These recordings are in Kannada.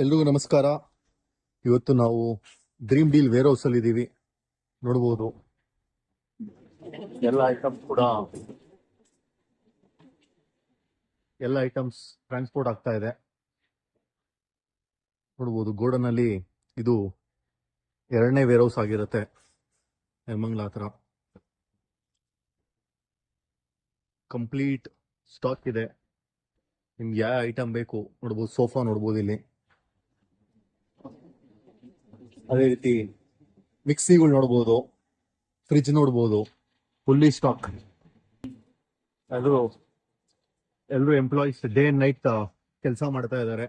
ಎಲ್ರಿಗೂ ನಮಸ್ಕಾರ. ಇವತ್ತು ನಾವು ಡ್ರೀಮ್ ಡೀಲ್ ವೇರ್ ಹೌಸ್ ಅಲ್ಲಿ ಇದ್ದೀವಿ. ನೋಡಬಹುದು ಎಲ್ಲ ಐಟಮ್ಸ್ ಟ್ರಾನ್ಸ್ಪೋರ್ಟ್ ಆಗ್ತಾ ಇದೆ. ನೋಡಬಹುದು ಗೋಡನ್ ಅಲ್ಲಿ ಇದು ಎರಡನೇ ವೇರ್ ಹೌಸ್ ಆಗಿರುತ್ತೆ ನೆಲಮಂಗಲ ಹತ್ರ. ಕಂಪ್ಲೀಟ್ ಸ್ಟಾಕ್ ಇದೆ. ನಿಮ್ಗೆ ಯಾವ ಐಟಮ್ ಬೇಕು ನೋಡ್ಬೋದು. ಸೋಫಾ ನೋಡ್ಬೋದು ಇಲ್ಲಿ. ಅದೇ ರೀತಿ ಮಿಕ್ಸಿಗಳು ನೋಡ್ಬೋದು, ಫ್ರಿಜ್ ನೋಡ್ಬೋದು, ಫುಲ್ಲಿ ಸ್ಟಾಕ್. ಎಲ್ಲರೂ ಎಂಪ್ಲಾಯೀಸ್ ಡೇ ಅಂಡ್ ನೈಟ್ ಕೆಲಸ ಮಾಡ್ತಾ ಇದ್ದಾರೆ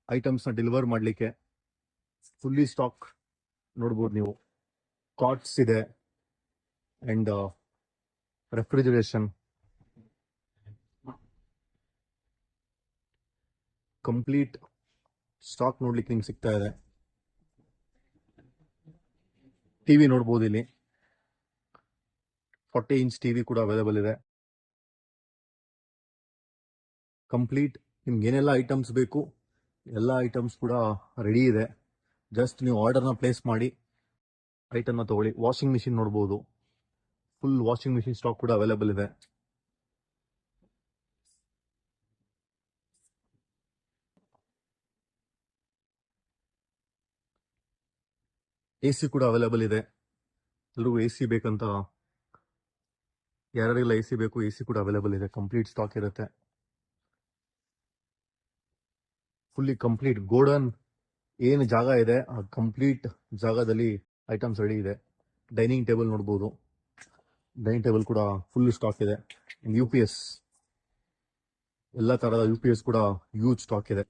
ಐಟಮ್ಸ್ ನ ಡೆಲಿವರ್ ಮಾಡ್ಲಿಕ್ಕೆ. ಫುಲ್ಲಿ ಸ್ಟಾಕ್ ನೋಡ್ಬೋದು ನೀವು. ಕಾಟ್ಸ್ ಇದೆ ಅಂಡ್ ರೆಫ್ರಿಜರೇಷನ್. ಕಂಪ್ಲೀಟ್ ಸ್ಟಾಕ್ ನೋಡ್ಲಿಕ್ಕೆ ನಿಮ್ಗೆ ಸಿಗ್ತಾ ಇದೆ. ಟಿವಿ ನೋಡ್ಬೋದು ಇಲ್ಲಿ. 40 ಇಂಚ್ ಟಿವಿ ಕೂಡ ಅವೈಲೇಬಲ್ ಇದೆ. ಕಂಪ್ಲೀಟ್ ನಿಮ್ಗೆ ಏನೆಲ್ಲ ಐಟಮ್ಸ್ ಬೇಕು ಎಲ್ಲ ಐಟಮ್ಸ್ ಕೂಡ ರೆಡಿ ಇದೆ. ಜಸ್ಟ್ ನೀವು ಆರ್ಡರ್ನ ಪ್ಲೇಸ್ ಮಾಡಿ ಐಟಮ್ನ ತಗೊಳ್ಳಿ. ವಾಷಿಂಗ್ ಮಿಷಿನ್ ನೋಡ್ಬೋದು, ಫುಲ್ ವಾಷಿಂಗ್ ಮಿಷಿನ್ ಸ್ಟಾಕ್ ಕೂಡ ಅವೈಲೇಬಲ್ ಇದೆ. AC ಕೂಡ ಅವೈಲೇಬಲ್ ಇದೆ. ಎಲ್ರಿಗೂ AC ಬೇಕಂತ, ಯಾರಿಗೆಲ್ಲ AC ಬೇಕು AC ಕೂಡ ಅವೈಲೇಬಲ್ ಇದೆ. ಕಂಪ್ಲೀಟ್ ಸ್ಟಾಕ್ ಇರುತ್ತೆ. ಫುಲ್ಲಿ ಕಂಪ್ಲೀಟ್ ಗೋಡನ್ ಏನು ಜಾಗ ಇದೆ ಆ ಕಂಪ್ಲೀಟ್ ಜಾಗದಲ್ಲಿ ಐಟಮ್ಸ್ ರೆಡಿ ಇದೆ. ಡೈನಿಂಗ್ ಟೇಬಲ್ ನೋಡ್ಬೋದು. ಡೈನಿಂಗ್ ಟೇಬಲ್ ಕೂಡ ಫುಲ್ ಸ್ಟಾಕ್ ಇದೆ. UPS ಎಲ್ಲ ತರಹದ UPS ಕೂಡ ಯೂಜ್ ಸ್ಟಾಕ್ ಇದೆ.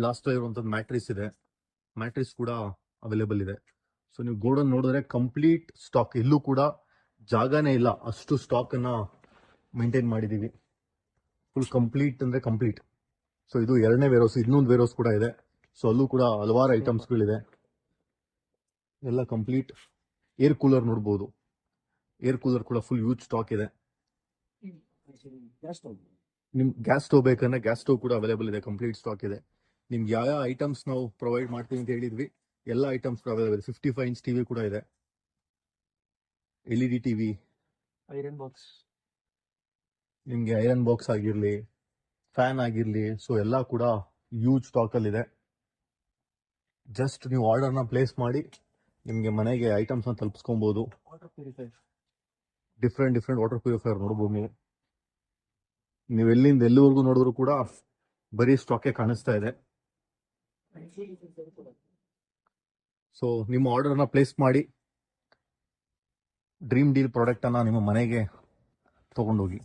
ಲಾಸ್ಟ್ ಇರುವಂತದ್ದು ಮ್ಯಾಟ್ರಿಸ್ ಇದೆ. ಮ್ಯಾಟ್ರಿಸ್ ಕೂಡ ಅವೈಲೇಬಲ್ ಇದೆ. ಸೊ ನೀವು ಗೋಡನ್ ನೋಡಿದ್ರೆ ಕಂಪ್ಲೀಟ್ ಸ್ಟಾಕ್. ಎಲ್ಲೂ ಕೂಡ ಜಾಗನೇ ಇಲ್ಲ, ಅಷ್ಟು ಸ್ಟಾಕ್ ಅನ್ನ ಮೇಂಟೈನ್ ಮಾಡಿದೀವಿ. ಫುಲ್ ಕಂಪ್ಲೀಟ್ ಅಂದ್ರೆ ಕಂಪ್ಲೀಟ್. ಸೊ ಇದು ಎರಡನೇ ವೇರ್ ಹೌಸ್. ಇನ್ನೊಂದು ವೇರ್ ಹೌಸ್ ಕೂಡ ಇದೆ. ಸೊ ಅಲ್ಲೂ ಕೂಡ ಹಲವಾರು ಐಟಮ್ಸ್ಗಳಿದೆ. ಎಲ್ಲ ಕಂಪ್ಲೀಟ್. ಏರ್ ಕೂಲರ್ ನೋಡ್ಬೋದು. ಏರ್ ಕೂಲರ್ ಕೂಡ ಫುಲ್ ಯೂಜ್ ಸ್ಟಾಕ್ ಇದೆ. ನಿಮ್ ಗ್ಯಾಸ್ ಸ್ಟವ್ ಬೇಕಂದ್ರೆ ಗ್ಯಾಸ್ ಸ್ಟವ್ ಕೂಡ ಅವೈಲೇಬಲ್ ಇದೆ. ಕಂಪ್ಲೀಟ್ ಸ್ಟಾಕ್ ಇದೆ. ನಿಮ್ಗೆ ಯಾವ ಐಟಮ್ಸ್ ನಾವು ಪ್ರೊವೈಡ್ ಮಾಡ್ತೀವಿ ಅಂತ ಹೇಳಿದ್ವಿ ಎಲ್ಲ ಐಟಮ್ಸ್ ಅವೈಲೇಬಲ್. 55 ಇಂಚ್ ಟಿವಿ ಕೂಡ ಇದೆ. LED ಟಿವಿ, ಐರನ್ ಬಾಕ್ಸ್, ನಿಮ್ಗೆ ಐರನ್ ಬಾಕ್ಸ್ ಆಗಿರ್ಲಿ, ಫ್ಯಾನ್ ಆಗಿರ್ಲಿ, ಸೊ ಎಲ್ಲ ಕೂಡ ಯೂಜ್ ಸ್ಟಾಕ್ ಅಲ್ಲಿ ಇದೆ. ಜಸ್ಟ್ ನೀವು ಆರ್ಡರ್ನ ಪ್ಲೇಸ್ ಮಾಡಿ ನಿಮ್ಗೆ ಮನೆಗೆ ಐಟಮ್ಸ್ ನ ತಲುಪಿಸ್ಕೊಬಹುದು. Water purifier, different water purifier ನೋಡ್ಬೋದು ನೀವು. ನೀವು ಎಲ್ಲಿಂದ ಎಲ್ಲಿವರೆಗೂ ನೋಡಿದ್ರು ಕೂಡ ಬರೀ ಸ್ಟಾಕೆ ಕಾಣಿಸ್ತಾ ಇದೆ. ಸೊ ನಿಮ್ಮ ಆರ್ಡರ್ನ ಪ್ಲೇಸ್ ಮಾಡಿ ಡ್ರೀಮ್ ಡೀಲ್ ಪ್ರಾಡಕ್ಟ್ ಅನ್ನ ನಿಮ್ಮ ಮನೆಗೆ ತಗೊಂಡೋಗಿ.